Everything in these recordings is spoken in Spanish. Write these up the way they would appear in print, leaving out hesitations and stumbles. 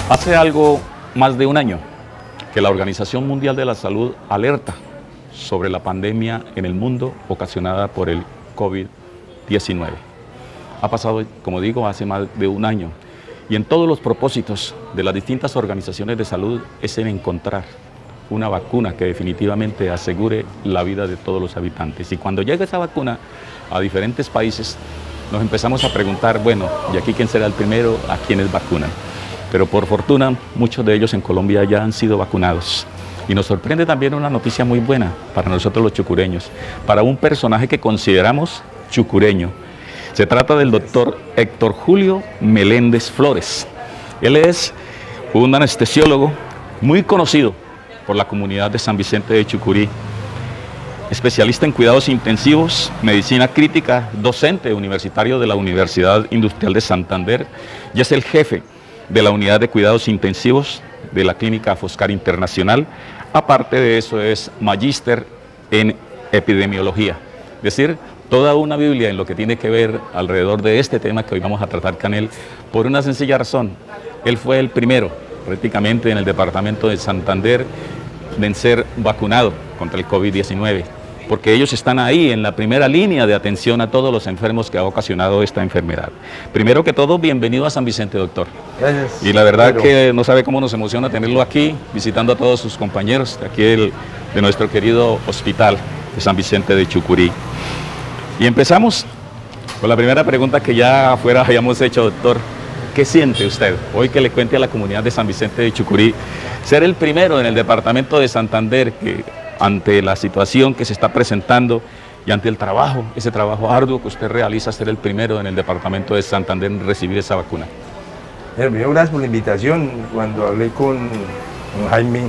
Hace algo más de un año que la Organización Mundial de la Salud alerta sobre la pandemia en el mundo ocasionada por el COVID-19. Ha pasado, como digo, hace más de un año y en todos los propósitos de las distintas organizaciones de salud es en encontrar una vacuna que definitivamente asegure la vida de todos los habitantes. Y cuando llega esa vacuna a diferentes países, nos empezamos a preguntar, bueno, ¿y aquí quién será el primero? ¿A quiénes vacunan? Pero por fortuna, muchos de ellos en Colombia ya han sido vacunados. Y nos sorprende también una noticia muy buena para nosotros los chucureños, para un personaje que consideramos chucureño. Se trata del doctor Héctor Julio Meléndez Flores. Él es un anestesiólogo muy conocido por la comunidad de San Vicente de Chucurí, especialista en cuidados intensivos, medicina crítica, docente universitario de la Universidad Industrial de Santander y es el jefe de la unidad de cuidados intensivos de la Clínica Foscar Internacional. Aparte de eso es magíster en epidemiología, es decir, toda una Biblia en lo que tiene que ver alrededor de este tema que hoy vamos a tratar con él, por una sencilla razón. Él fue el primero, prácticamente en el departamento de Santander, en ser vacunado contra el COVID-19, porque ellos están ahí en la primera línea de atención a todos los enfermos que ha ocasionado esta enfermedad. Primero que todo, bienvenido a San Vicente, doctor. Gracias. Y la verdad que no sabe cómo nos emociona tenerlo aquí, visitando a todos sus compañeros de aquí de nuestro querido hospital de San Vicente de Chucurí. Y empezamos con la primera pregunta que ya afuera habíamos hecho, doctor. ¿Qué siente usted hoy que le cuente a la comunidad de San Vicente de Chucurí ser el primero en el departamento de Santander que ante la situación que se está presentando y ante el trabajo, ese trabajo arduo que usted realiza, ser el primero en el departamento de Santander en recibir esa vacuna? Primero, gracias por la invitación. Cuando hablé con Jaime,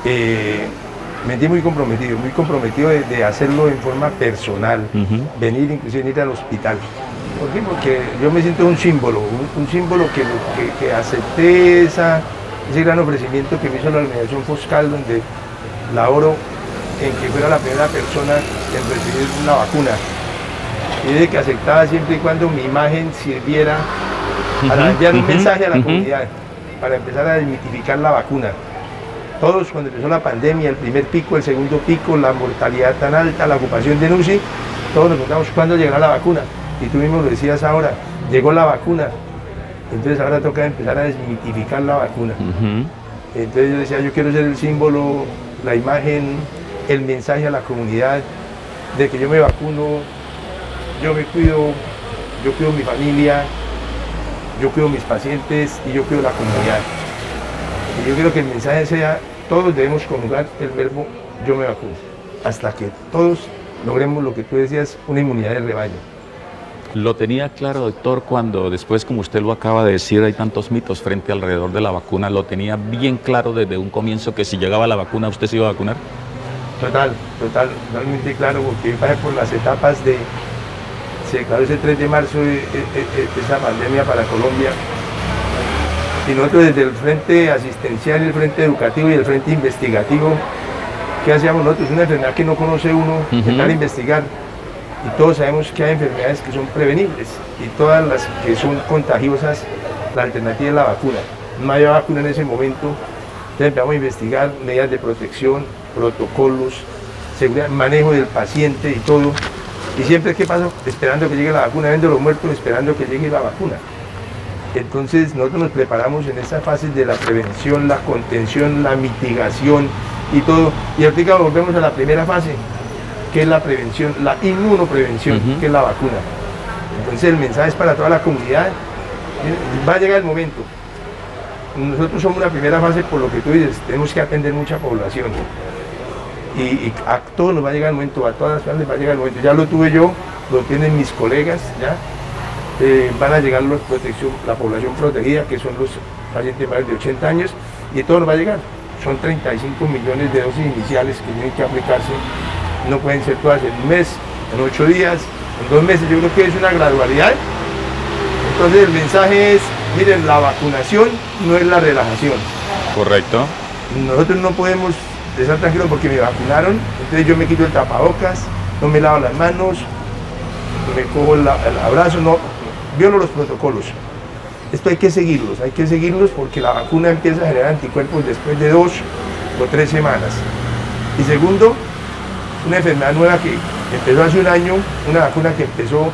me sentí muy comprometido de hacerlo en forma personal, venir, inclusive venir al hospital. ¿Por qué? Porque yo me siento un símbolo que acepté ese gran ofrecimiento que me hizo la organización Foscal, donde laboro en que fuera la primera persona en recibir una vacuna. Y de que aceptaba siempre y cuando mi imagen sirviera para enviar un mensaje a la comunidad, para empezar a desmitificar la vacuna. Todos, cuando empezó la pandemia, el primer pico, el segundo pico, la mortalidad tan alta, la ocupación de UCI, todos nos preguntamos cuándo llegará la vacuna. Y tú mismo lo decías ahora, llegó la vacuna, entonces ahora toca empezar a desmitificar la vacuna. Entonces yo decía, yo quiero ser el símbolo, la imagen, el mensaje a la comunidad de que yo me vacuno, yo me cuido, yo cuido mi familia, yo cuido mis pacientes y yo cuido la comunidad. Y yo quiero que el mensaje sea, todos debemos conjugar el verbo yo me vacuno, hasta que todos logremos lo que tú decías, una inmunidad de rebaño. Lo tenía claro, doctor, cuando después, como usted lo acaba de decir, hay tantos mitos frente alrededor de la vacuna, lo tenía bien claro desde un comienzo que si llegaba la vacuna, ¿usted se iba a vacunar? Totalmente claro, porque yo pasé por las etapas se declaró ese 3 de marzo esa pandemia para Colombia, y nosotros desde el frente asistencial, el frente educativo y el frente investigativo, ¿qué hacíamos nosotros? Una enfermedad que no conoce uno, intentar investigar. Y todos sabemos que hay enfermedades que son prevenibles y todas las que son contagiosas, la alternativa es la vacuna. No había vacuna en ese momento, entonces empezamos a investigar medidas de protección, protocolos, seguridad, manejo del paciente y todo. Y siempre, ¿qué pasa? Esperando que llegue la vacuna, viendo los muertos, esperando que llegue la vacuna. Entonces nosotros nos preparamos en esas fases de la prevención, la contención, la mitigación y todo. Y ahorita volvemos a la primera fase, que es la prevención, la inmunoprevención, que es la vacuna. Entonces el mensaje es para toda la comunidad, va a llegar el momento. Nosotros somos una primera fase, por lo que tú dices, tenemos que atender mucha población. Y a todos nos va a llegar el momento, a todas las familias va a llegar el momento. Ya lo tuve yo, lo tienen mis colegas, ya. Van a llegar la población protegida, que son los pacientes mayores de 80 años, y todo nos va a llegar. Son 35 millones de dosis iniciales que tienen que aplicarse. No pueden ser todas en un mes, en 8 días, en 2 meses. Yo creo que es una gradualidad. Entonces el mensaje es, miren, la vacunación no es la relajación. Correcto. Nosotros no podemos estar tranquilos porque me vacunaron, entonces yo me quito el tapabocas, no me lavo las manos, me cojo el abrazo, no, violo los protocolos. Esto hay que seguirlos porque la vacuna empieza a generar anticuerpos después de 2 o 3 semanas. Y segundo, una enfermedad nueva que empezó hace un año, una vacuna que empezó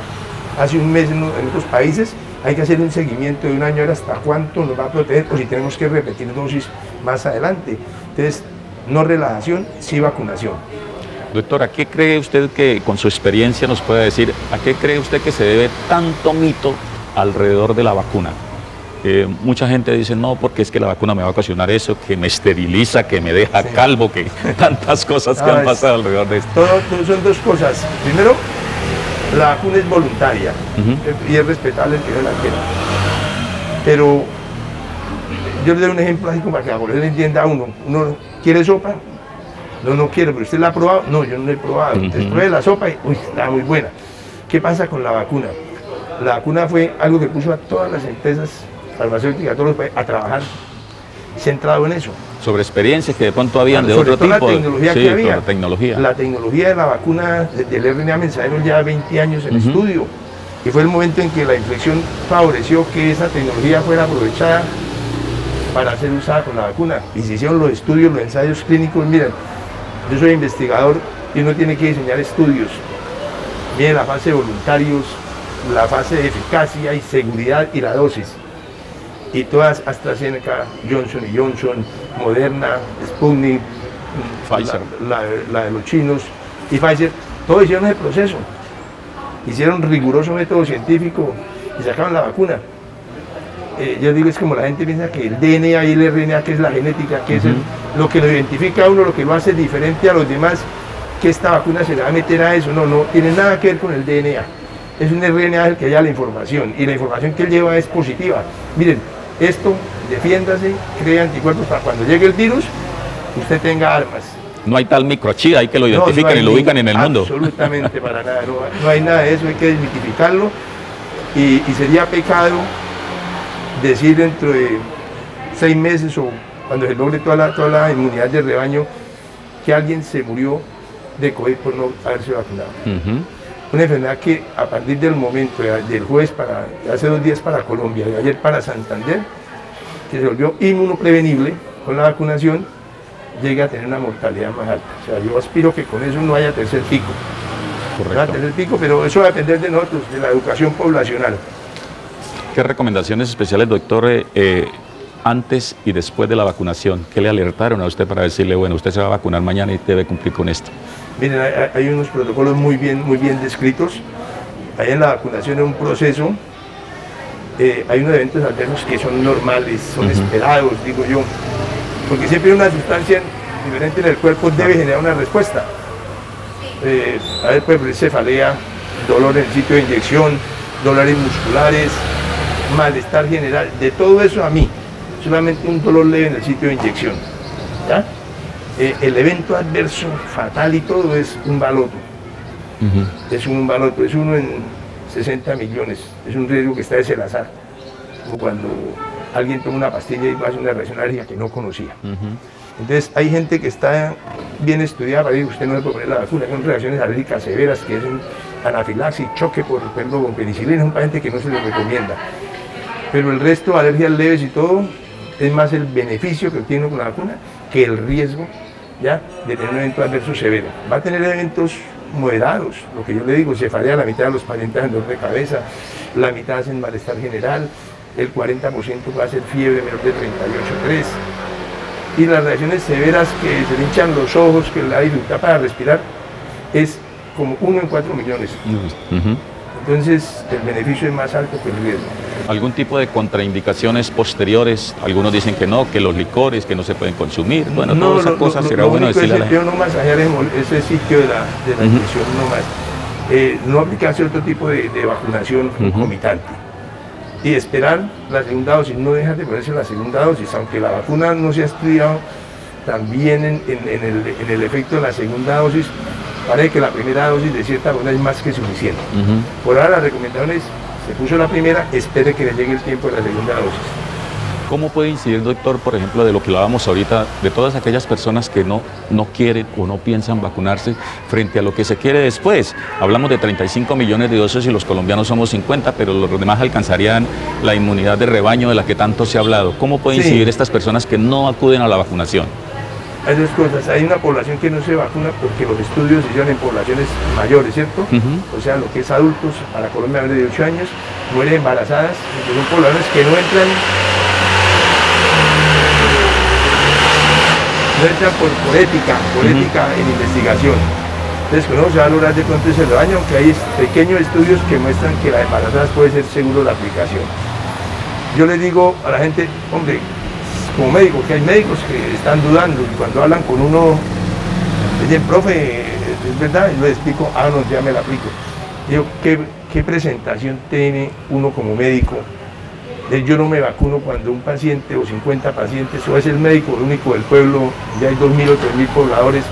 hace un mes en otros países, hay que hacer un seguimiento de un año a ver hasta cuánto nos va a proteger o si tenemos que repetir dosis más adelante. Entonces, no relajación, sí vacunación. Doctor, ¿a qué cree usted que, con su experiencia nos puede decir, a qué cree usted que se debe tanto mito alrededor de la vacuna? Mucha gente dice, no, porque es que la vacuna me va a ocasionar eso, que me esteriliza, que me deja calvo, que tantas cosas que han pasado alrededor de esto. Son dos cosas. Primero, la vacuna es voluntaria y es respetable el que no la quiera. Pero yo le doy un ejemplo así como para que la población entienda a uno. ¿Uno quiere sopa? No quiero, pero ¿usted la ha probado? No, yo no la he probado. Entonces pruebe la sopa y, uy, está muy buena. ¿Qué pasa con la vacuna? La vacuna fue algo que puso a todas las empresas farmacéuticas, a todos los países, a trabajar centrado en eso. Sobre experiencias que de pronto habían de otro tipo. La tecnología que había. La tecnología. La tecnología de la vacuna del RNA mensajero ya 20 años en estudio. Y fue el momento en que la inflexión favoreció que esa tecnología fuera aprovechada para ser usada con la vacuna. Y se hicieron los estudios, los ensayos clínicos. Miren, yo soy investigador y uno tiene que diseñar estudios. Miren la fase de voluntarios, la fase de eficacia y seguridad y la dosis. Y todas, AstraZeneca, Johnson & Johnson, Moderna, Sputnik, Pfizer, la de los chinos y Pfizer, todos hicieron ese proceso. Hicieron riguroso método científico y sacaron la vacuna. Yo digo, es como la gente piensa que el DNA y el RNA, que es la genética, que es lo que lo identifica a uno, lo que lo hace diferente a los demás, que esta vacuna se le va a meter a eso. No, no tiene nada que ver con el DNA. Es un RNA el que lleva la información y la información que él lleva es positiva. Miren, esto, defiéndase, crea anticuerpos para cuando llegue el virus, usted tenga armas. No hay tal microchip ahí que lo identifican y lo ubican en el mundo. Absolutamente para nada, no hay nada de eso, hay que desmitificarlo y sería pecado decir dentro de 6 meses o cuando se logre toda la inmunidad del rebaño que alguien se murió de COVID por no haberse vacunado. Una enfermedad que a partir del momento del jueves hace 2 días para Colombia y ayer para Santander, que se volvió inmunoprevenible con la vacunación, llegue a tener una mortalidad más alta. O sea, yo aspiro que con eso no haya tercer pico. Correcto. No haya tercer pico, pero eso va a depender de nosotros, de la educación poblacional. ¿Qué recomendaciones especiales, doctor, antes y después de la vacunación? ¿Qué le alertaron a usted para decirle, bueno, usted se va a vacunar mañana y debe cumplir con esto? Miren, hay unos protocolos muy bien descritos. Ahí en la vacunación es un proceso, hay unos eventos adversos que son normales, son esperados, digo yo, porque siempre una sustancia diferente en el cuerpo debe generar una respuesta. A ver, pues, cefalea, dolor en el sitio de inyección, dolores musculares, malestar general, de todo eso a mí, solamente un dolor leve en el sitio de inyección, ¿ya? El evento adverso fatal y todo es un baloto. Es un baloto, es uno en 60 millones, es un riesgo que está desde el azar, como cuando alguien toma una pastilla y hace una reacción alérgica que no conocía. Entonces hay gente que está bien estudiada para decir, usted no le puede poner la vacuna, son reacciones alérgicas severas, que es un anafilaxis, choque por ejemplo con penicilina, es un paciente que no se le recomienda. Pero el resto, alergias leves y todo, es más el beneficio que obtiene con la vacuna que el riesgo, ¿ya?, de tener un evento adverso severo. Va a tener eventos moderados, lo que yo le digo, cefalea, la mitad de los pacientes hacen dolor de cabeza, la mitad hacen malestar general, el 40% va a ser fiebre menor de 38,3. Y las reacciones severas que se le hinchan los ojos, que la dificultad para respirar, es como 1 en 4 millones. Entonces el beneficio es más alto que el riesgo. ¿Algún tipo de contraindicaciones posteriores? Algunos dicen que no, que los licores, que no se pueden consumir. Bueno, no, todas esas cosas será bueno decirle a la gente. No masajear ese sitio de la inyección, no más. No aplicarse otro tipo de vacunación concomitante. Y esperar la segunda dosis, no dejar de ponerse la segunda dosis, aunque la vacuna no se ha estudiado también en el efecto de la segunda dosis, parece que la primera dosis de cierta manera es más que suficiente. Por ahora la recomendación es, se puso la primera, espere que le llegue el tiempo de la segunda dosis. ¿Cómo puede incidir, doctor, por ejemplo, de lo que hablábamos ahorita, de todas aquellas personas que no quieren o no piensan vacunarse frente a lo que se quiere después? Hablamos de 35 millones de dosis y los colombianos somos 50, pero los demás alcanzarían la inmunidad de rebaño de la que tanto se ha hablado. ¿Cómo pueden incidir estas personas que no acuden a la vacunación? Hay dos cosas. Hay una población que no se vacuna porque los estudios se hicieron en poblaciones mayores, ¿cierto? O sea, lo que es adultos, para Colombia de 8 años, mueren embarazadas, que son poblaciones que no entran por ética en investigación. Entonces, no se va a lograr de pronto ese rebaño, aunque hay pequeños estudios que muestran que las embarazadas puede ser seguro la aplicación. Yo les digo a la gente, hombre, como médico, que hay médicos que están dudando y cuando hablan con uno, dicen, profe, es verdad, y yo les explico, no, ya me la aplico. Digo, ¿qué presentación tiene uno como médico? Yo no me vacuno cuando un paciente o 50 pacientes, o es el médico el único del pueblo, ya hay 2.000 o 3.000 pobladores,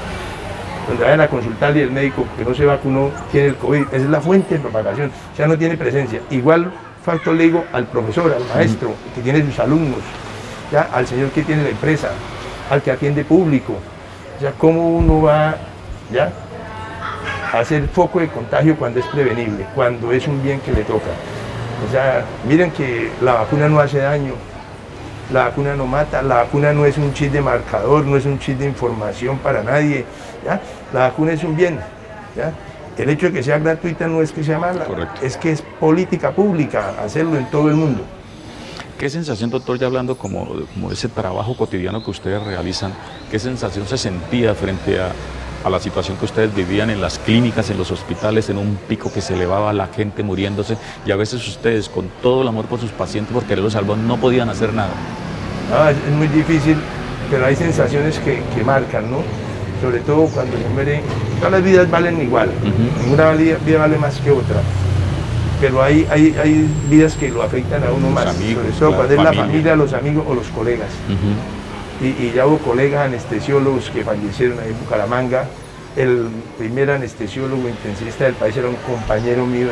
donde vayan a consultarle y el médico que no se vacunó tiene el COVID. Esa es la fuente de propagación, o sea, no tiene presencia. Igual factor le digo al profesor, al maestro, que tiene sus alumnos, ya, al señor que tiene la empresa, al que atiende público. O sea, cómo uno va ya a hacer foco de contagio cuando es prevenible, cuando es un bien que le toca. O sea, miren que la vacuna no hace daño, la vacuna no mata, la vacuna no es un chip de marcador, no es un chip de información para nadie, ¿ya? La vacuna es un bien, ¿ya? El hecho de que sea gratuita no es que sea mala, es que es política pública hacerlo en todo el mundo. ¿Qué sensación, doctor, ya hablando como de ese trabajo cotidiano que ustedes realizan, qué sensación se sentía frente a la situación que ustedes vivían en las clínicas, en los hospitales, en un pico que se elevaba, la gente muriéndose, y a veces ustedes, con todo el amor por sus pacientes, por quererlos salvar, no podían hacer nada? Es muy difícil, pero hay sensaciones que marcan, ¿no? Sobre todo cuando se muere, todas las vidas valen igual, ninguna vida vale más que otra, pero hay vidas que lo afectan a uno más, amigos, sobre todo cuando es la familia, los amigos o los colegas. Y ya hubo colegas anestesiólogos que fallecieron ahí en Bucaramanga. El primer anestesiólogo intensivista del país era un compañero mío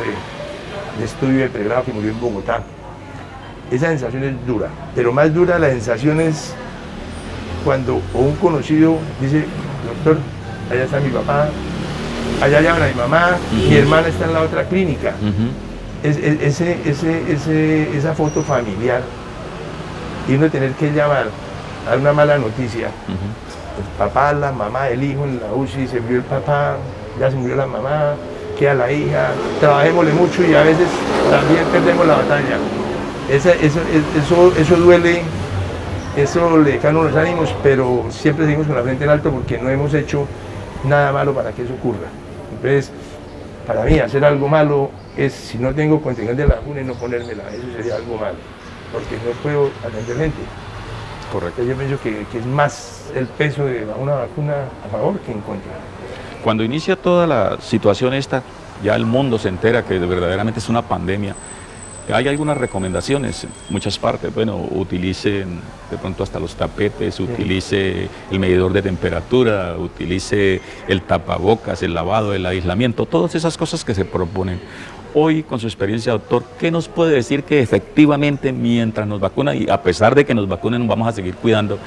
de estudio de pregrado que murió en Bogotá. Esa sensación es dura, pero más dura la sensación es cuando un conocido dice, doctor, allá está mi papá, allá llevan a mi mamá, mi hermana está en la otra clínica. Esa foto familiar y uno tener que llamar a una mala noticia. El papá, la mamá, el hijo en la UCI, se murió el papá, ya se murió la mamá, queda la hija, trabajémosle mucho y a veces también perdemos la batalla. Eso duele, eso le caen los ánimos, pero siempre seguimos con la frente en alto porque no hemos hecho nada malo para que eso ocurra. Entonces, para mí, hacer algo malo es, si no tengo contingente de la vacuna y no ponérmela, eso sería algo malo, porque no puedo atender gente. Correcto. Yo pienso que es más el peso de una vacuna a favor que en contra. Cuando inicia toda la situación esta, ya el mundo se entera que verdaderamente es una pandemia. Hay algunas recomendaciones en muchas partes. Bueno, utilicen de pronto hasta los tapetes, utilice el medidor de temperatura, utilice el tapabocas, el lavado, el aislamiento, todas esas cosas que se proponen. Hoy, con su experiencia, doctor, ¿qué nos puede decir que efectivamente mientras nos vacunan y a pesar de que nos vacunen nos vamos a seguir cuidando?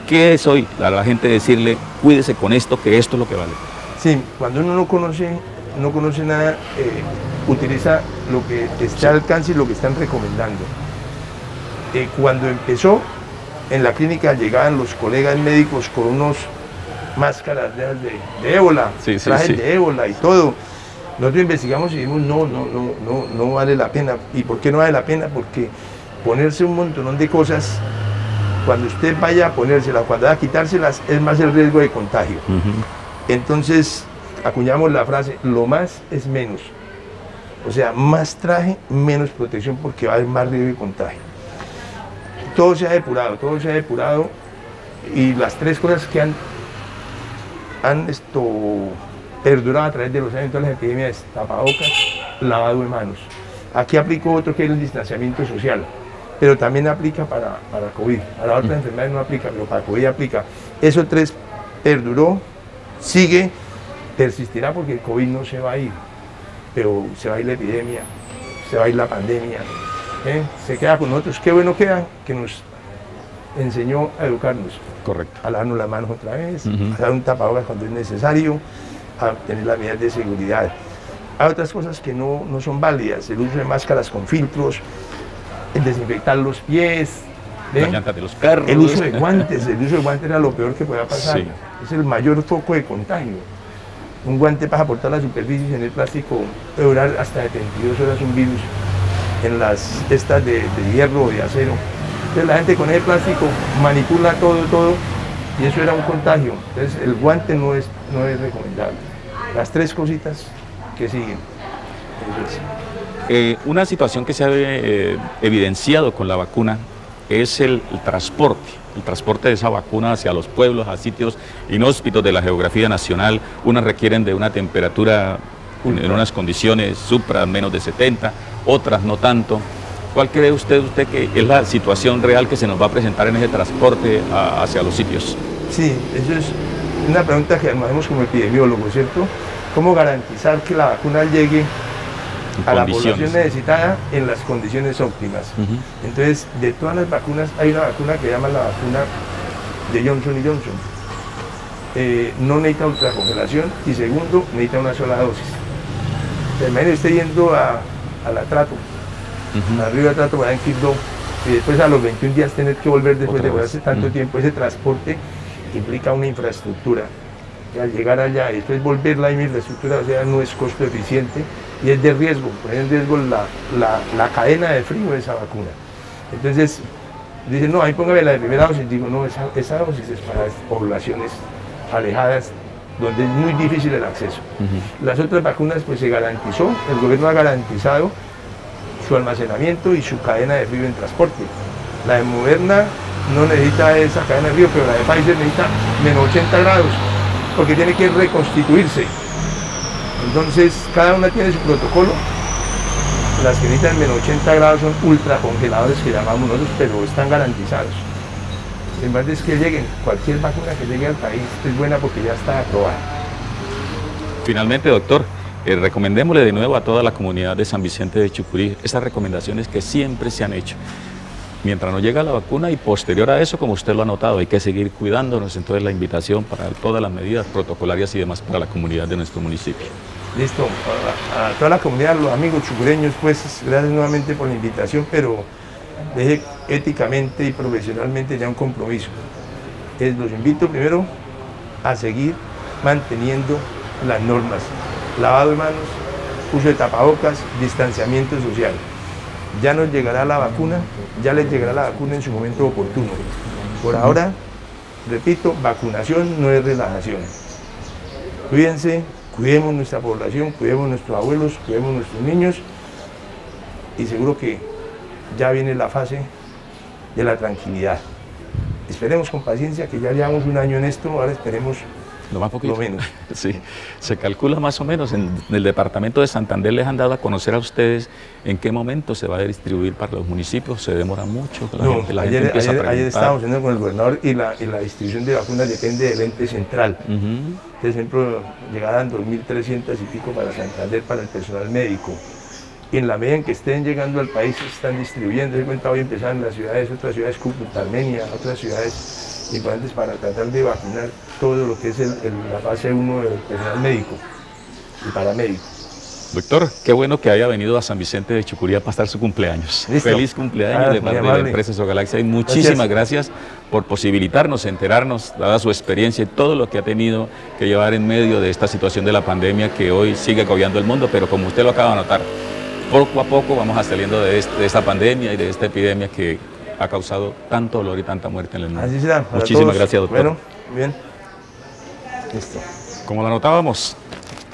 ¿Qué es hoy a la gente decirle, cuídese con esto, que esto es lo que vale? Sí, cuando uno no conoce nada, utiliza lo que está al alcance y lo que están recomendando. Cuando empezó, en la clínica llegaban los colegas médicos con unos máscaras de ébola, trajes de ébola y todo. Nosotros investigamos y dijimos, no vale la pena. ¿Y por qué no vale la pena? Porque ponerse un montón de cosas, cuando usted vaya a ponérselas, cuando vaya a quitárselas, es más el riesgo de contagio. Entonces, acuñamos la frase, lo más es menos. O sea, más traje, menos protección, porque va a haber más riesgo de contagio. Todo se ha depurado, y las tres cosas que han perdurado a través de los años de las epidemias: tapabocas, lavado de manos. Aquí aplico otro que es el distanciamiento social, pero también aplica para COVID. A las otras enfermedades no aplica, pero para COVID aplica. Esos tres perduró, sigue, persistirá, porque el COVID no se va a ir, pero se va a ir la epidemia, se va a ir la pandemia, se queda con nosotros. Qué bueno queda que nos enseñó a educarnos. Correcto. A lavarnos las manos otra vez, a dar un tapabocas cuando es necesario, a tener las medidas de seguridad. Hay otras cosas que no son válidas, el uso de máscaras con filtros, el desinfectar los pies, las llantas de los carros. El uso de guantes era lo peor que podía pasar. Sí. Es el mayor foco de contagio. Un guante para aportar las superficies en el plástico puede durar hasta 72 horas un virus en las estas de hierro o de acero. Entonces la gente con ese plástico manipula todo y eso era un contagio. Entonces el guante no es recomendable. Las tres cositas que siguen. Una situación que se ha evidenciado con la vacuna es el transporte de esa vacuna hacia los pueblos, a sitios inhóspitos de la geografía nacional. Unas requieren de una temperatura en unas condiciones supra, menos de 70, otras no tanto. ¿Cuál cree usted que es la situación real que se nos va a presentar en ese transporte hacia los sitios? Sí, eso es una pregunta que nos hacemos como epidemiólogos, ¿cierto? ¿Cómo garantizar que la vacuna llegue a la población necesitada en las condiciones óptimas? Entonces, de todas las vacunas, hay una vacuna que se llama la vacuna de Johnson & Johnson. No necesita ultracongelación y segundo, necesita una sola dosis. Imagínese usted yendo a la Trato, arriba de Trato, va en Quibdó, y después a los 21 días tener que volver después de hace tanto tiempo. Ese transporte implica una infraestructura. Y al llegar allá y después volver la infraestructura, o sea, no es costo eficiente y es de riesgo, pone en riesgo la cadena de frío de esa vacuna. Entonces, dicen, no, ahí póngame la de primera dosis. Digo, no, esa dosis es para poblaciones alejadas, donde es muy difícil el acceso. Las otras vacunas, pues se garantizó, el gobierno ha garantizado su almacenamiento y su cadena de frío en transporte. La de Moderna no necesita esa cadena de frío, pero la de Pfizer necesita menos 80 grados. Porque tiene que reconstituirse. Entonces, cada una tiene su protocolo. Las que necesitan menos 80 grados son ultracongeladores, que llamamos nosotros, pero están garantizados. Lo importante es que lleguen, cualquier vacuna que llegue al país es buena porque ya está aprobada. Finalmente, doctor, recomendémosle de nuevo a toda la comunidad de San Vicente de Chucurí esas recomendaciones que siempre se han hecho. Mientras no llega la vacuna y posterior a eso, como usted lo ha notado, hay que seguir cuidándonos. Entonces la invitación para todas las medidas protocolarias y demás para la comunidad de nuestro municipio. Listo, a toda la comunidad, los amigos chucureños, pues gracias nuevamente por la invitación, pero deje éticamente y profesionalmente ya un compromiso. Los invito primero a seguir manteniendo las normas, lavado de manos, uso de tapabocas, distanciamiento social. Ya nos llegará la vacuna, ya les llegará la vacuna en su momento oportuno. Por ahora, repito, vacunación no es relajación. Cuídense, cuidemos nuestra población, cuidemos nuestros abuelos, cuidemos nuestros niños y seguro que ya viene la fase de la tranquilidad. Esperemos con paciencia, que ya llevamos un año en esto, ahora esperemos lo más poquito. Lo menos. Sí, se calcula más o menos. En el departamento de Santander les han dado a conocer a ustedes en qué momento se va a distribuir para los municipios. Se demora mucho. Ayer estábamos viendo con el gobernador y la distribución de vacunas depende del ente central. Por ejemplo, llegarán 2.300 y pico para Santander para el personal médico. Y en la medida en que estén llegando al país se están distribuyendo. Se cuenta, hoy empezaron las ciudades, otras ciudades, Cúcuta, Armenia, otras ciudades importantes para tratar de vacunar todo lo que es la fase 1 del personal médico y paramédico. Doctor, qué bueno que haya venido a San Vicente de Chucurí a pasar su cumpleaños. ¿Listo? Feliz cumpleaños de parte de la empresa Exogalaxia y muchísimas gracias por posibilitarnos, enterarnos, dada su experiencia y todo lo que ha tenido que llevar en medio de esta situación de la pandemia que hoy sigue agobiando el mundo, pero como usted lo acaba de notar, poco a poco vamos saliendo de esta pandemia y de esta epidemia que ha causado tanto dolor y tanta muerte en el mundo. Así será. Muchísimas gracias, doctor. Bueno, bien. Listo. Como lo anotábamos,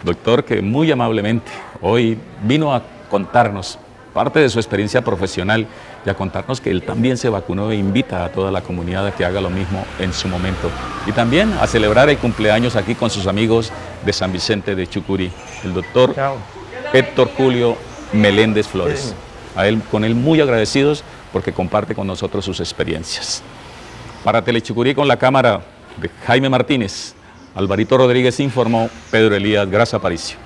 doctor, que muy amablemente hoy vino a contarnos parte de su experiencia profesional y a contarnos que él también se vacunó e invita a toda la comunidad a que haga lo mismo en su momento. Y también a celebrar el cumpleaños aquí con sus amigos de San Vicente de Chucurí, el doctor Héctor Julio Meléndez Flores. Con él muy agradecidos porque comparte con nosotros sus experiencias. Para Telechucurí con la cámara de Jaime Martínez, Alvarito Rodríguez informó, Pedro Elías Graza Aparicio.